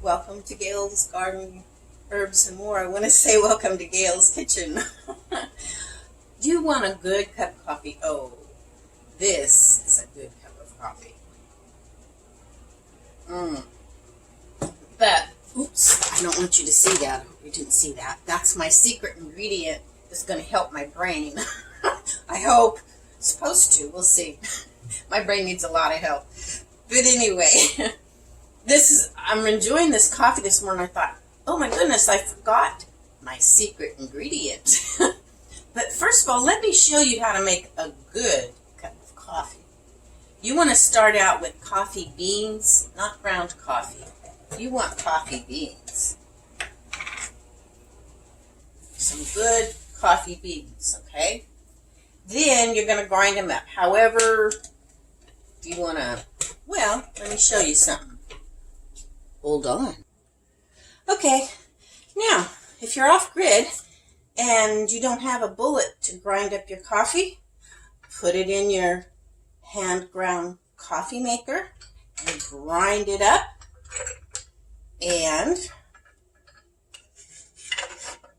Welcome to Gail's Garden, Herbs and More. I want to say welcome to Gail's Kitchen. You want a good cup of coffee? Oh, this is a good cup of coffee. But, oops, I don't want you to see that. I hope you didn't see that. That's my secret ingredient that's going to help my brain. I hope. It's supposed to. We'll see. My brain needs a lot of help. But anyway, I'm enjoying this coffee this morning. I thought, oh my goodness, I forgot my secret ingredient. But first of all, let me show you how to make a good cup of coffee. You want to start out with coffee beans, not ground coffee. You want coffee beans. Some good coffee beans, okay? Then you're going to grind them up. However you want to, well, let me show you something. Hold on. Okay, now, if you're off grid and you don't have a bullet to grind up your coffee, put it in your hand ground coffee maker and grind it up. And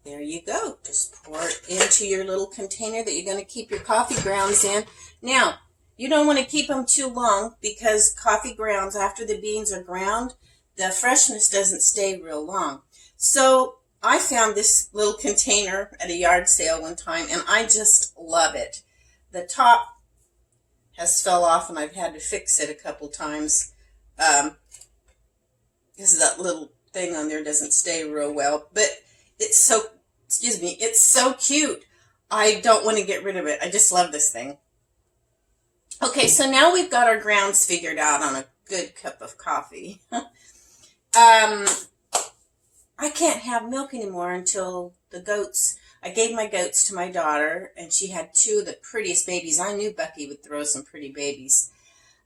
there you go. Just pour it into your little container that you're going to keep your coffee grounds in. Now, you don't want to keep them too long because coffee grounds, after the beans are ground, the freshness doesn't stay real long. So I found this little container at a yard sale one time, and I just love it. The top has fell off, and I've had to fix it a couple times. Because that little thing on there doesn't stay real well. But it's so, it's so cute. I don't want to get rid of it. I just love this thing. Okay, so now we've got our grounds figured out on a good cup of coffee. I can't have milk anymore until the goats. I gave my goats to my daughter, and she had two of the prettiest babies. I knew Bucky would throw some pretty babies.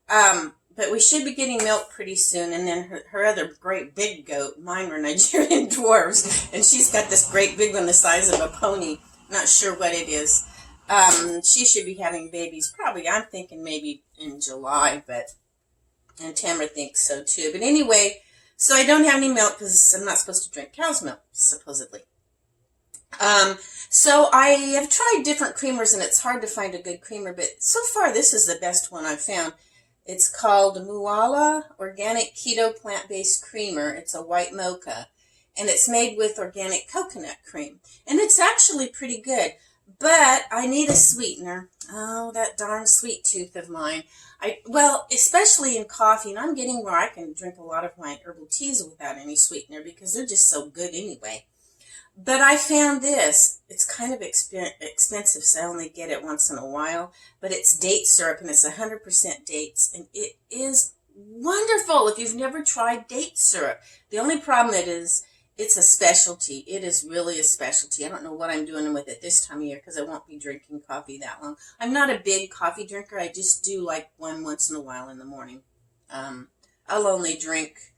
But we should be getting milk pretty soon, and then her other great big goat, mine were Nigerian dwarves, and she's got this great big one the size of a pony. Not sure what it is. She should be having babies probably, I'm thinking maybe in July, and Tamara thinks so too. But anyway, so I don't have any milk because I'm not supposed to drink cow's milk, supposedly. So I have tried different creamers, and it's hard to find a good creamer, but so far this is the best one I've found. It's called Moala Organic Keto Plant-Based Creamer. It's a white mocha, and it's made with organic coconut cream, and it's actually pretty good. But I need a sweetener. Oh, that darn sweet tooth of mine. Well, especially in coffee, and I'm getting where I can drink a lot of my herbal teas without any sweetener because they're just so good anyway. But I found this. It's kind of expensive, so I only get it once in a while. But it's date syrup, and it's 100% dates, and it is wonderful if you've never tried date syrup. The only problem it's a specialty. It is really a specialty. I don't know what I'm doing with it this time of year because I won't be drinking coffee that long. I'm not a big coffee drinker. I just do like one once in a while in the morning. I'll only drink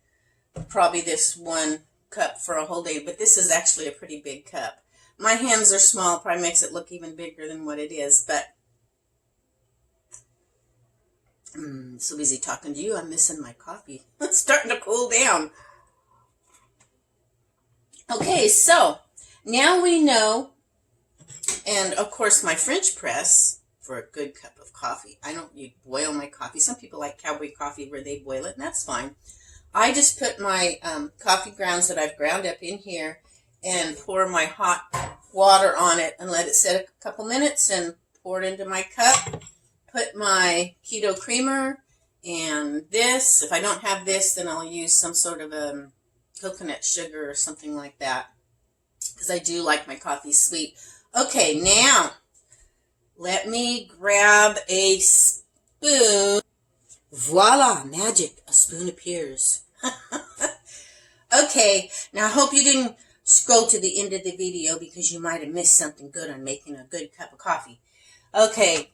probably this 1 cup for a whole day, but this is actually a pretty big cup. My hands are small, probably makes it look even bigger than what it is, but so busy talking to you, I'm missing my coffee. It's starting to cool down. Okay, so now we know, and of course my French press for a good cup of coffee. I don't boil my coffee. Some people like cowboy coffee where they boil it, and that's fine. I just put my coffee grounds that I've ground up in here and pour my hot water on it and let it sit a couple minutes and pour it into my cup. Put my keto creamer and this. If I don't have this, then I'll use some sort of coconut sugar or something like that because I do like my coffee sweet. Okay, now let me grab a spoon. Voila, magic, a spoon appears. Okay, now I hope you didn't scroll to the end of the video because you might have missed something good on making a good cup of coffee. Okay,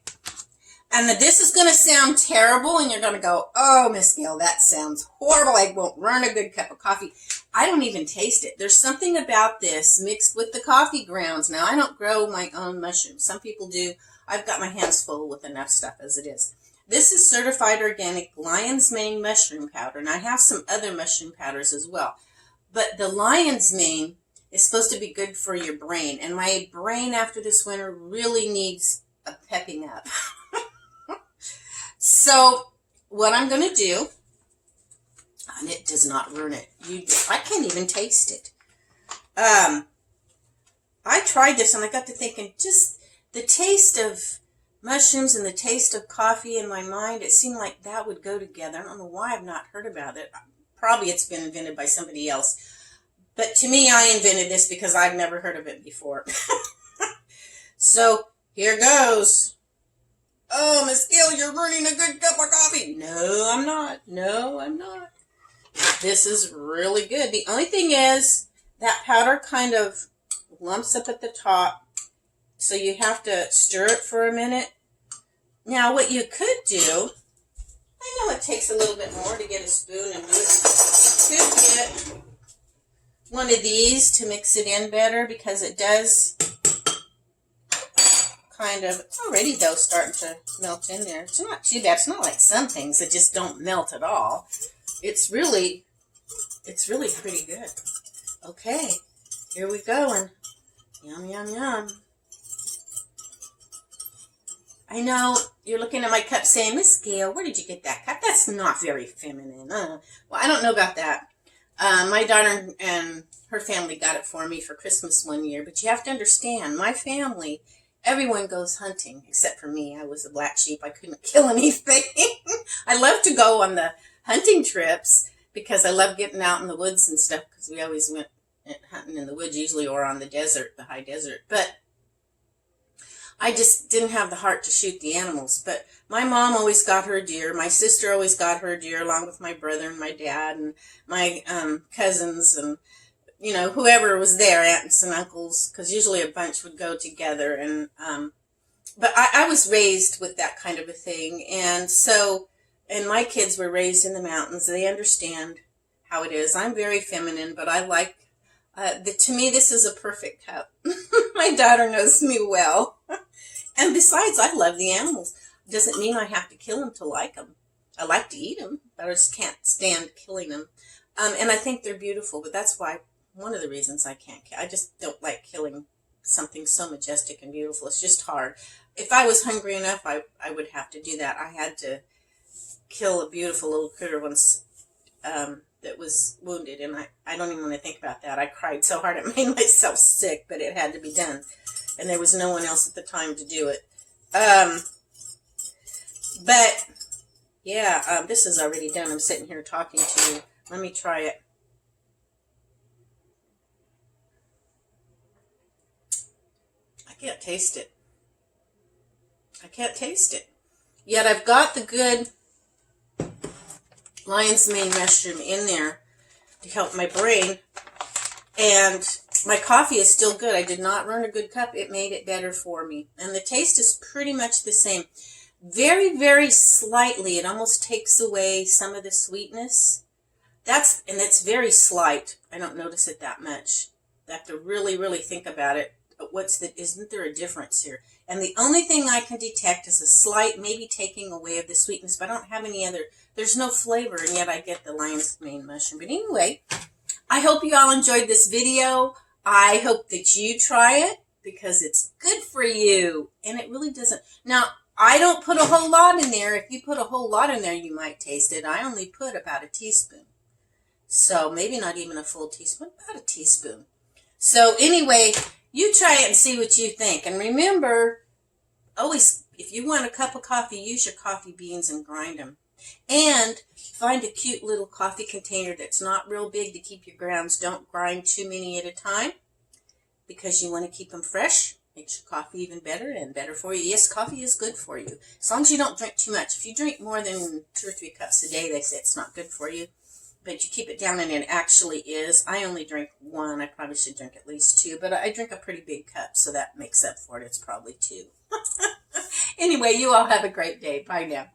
and this is going to sound terrible, and you're going to go, oh, Miss Gail, that sounds horrible. I won't run a good cup of coffee. I don't even taste it. There's something about this mixed with the coffee grounds. Now, I don't grow my own mushrooms. Some people do. I've got my hands full with enough stuff as it is. This is certified organic lion's mane mushroom powder, and I have some other mushroom powders as well. But the lion's mane is supposed to be good for your brain. And my brain after this winter really needs a pepping up. So what I'm going to do, and it does not ruin it. I can't even taste it. I tried this and I got to thinking, just the taste of mushrooms and the taste of coffee in my mind, it seemed like that would go together. I don't know why I've not heard about it. Probably it's been invented by somebody else. But to me, I invented this because I've never heard of it before. So here goes. Oh, Miss Gail, you're ruining a good cup of coffee. No, I'm not. No, I'm not. This is really good. The only thing is that powder kind of lumps up at the top, so you have to stir it for a minute. Now, what you could do, I know it takes a little bit more to get a spoon and do it. You could get one of these to mix it in better, because it does kind of, it's already though starting to melt in there. It's not too bad. It's not like some things that just don't melt at all. It's really pretty good. Okay, here we go. And yum, yum, yum. I know you're looking at my cup saying, Miss Gail, where did you get that cup? That's not very feminine. Well, I don't know about that. My daughter and her family got it for me for Christmas one year. But you have to understand, my family, everyone goes hunting except for me. I was a black sheep. I couldn't kill anything. I love to go on the hunting trips because I love getting out in the woods and stuff, because we always went hunting in the woods usually, or on the desert, the high desert. But I just didn't have the heart to shoot the animals. But my mom always got her deer. My sister always got her deer, along with my brother and my dad and my cousins and, you know, whoever was there, aunts and uncles, because usually a bunch would go together. And but I was raised with that kind of a thing. And so, and my kids were raised in the mountains. They understand how it is. I'm very feminine, but I like, to me, this is a perfect cup. My daughter knows me well. And besides, I love the animals. Doesn't mean I have to kill them to like them. I like to eat them, but I just can't stand killing them. And I think they're beautiful, but that's why, one of the reasons I can't kill. I just don't like killing something so majestic and beautiful. It's just hard. If I was hungry enough, I would have to do that. I had to kill a beautiful little critter once that was wounded, and I don't even want to think about that. I cried so hard it made myself sick, but it had to be done. And there was no one else at the time to do it. But, yeah, this is already done. I'm sitting here talking to you. Let me try it. I can't taste it. I can't taste it. Yet I've got the good lion's mane mushroom in there to help my brain. And my coffee is still good. I did not ruin a good cup. It made it better for me. And the taste is pretty much the same. Very, very slightly. It almost takes away some of the sweetness. And it's very slight. I don't notice it that much. I have to really, really think about it. Isn't there a difference here? And the only thing I can detect is a slight, maybe taking away of the sweetness, but I don't have any other, there's no flavor, and yet I get the lion's mane mushroom. But anyway, I hope you all enjoyed this video. I hope that you try it, because it's good for you. And it really doesn't. Now, I don't put a whole lot in there. If you put a whole lot in there, you might taste it. I only put about a teaspoon. So maybe not even a full teaspoon, about a teaspoon. So anyway, you try it and see what you think. And remember, always, if you want a cup of coffee, use your coffee beans and grind them. And find a cute little coffee container that's not real big to keep your grounds. Don't grind too many at a time, because you want to keep them fresh. Makes your coffee even better and better for you. Yes, coffee is good for you, as long as you don't drink too much. If you drink more than 2 or 3 cups a day, they say it's not good for you. But you keep it down, and it actually is. I only drink 1. I probably should drink at least 2, but I drink a pretty big cup, so that makes up for it. It's probably 2. Anyway, you all have a great day. Bye now.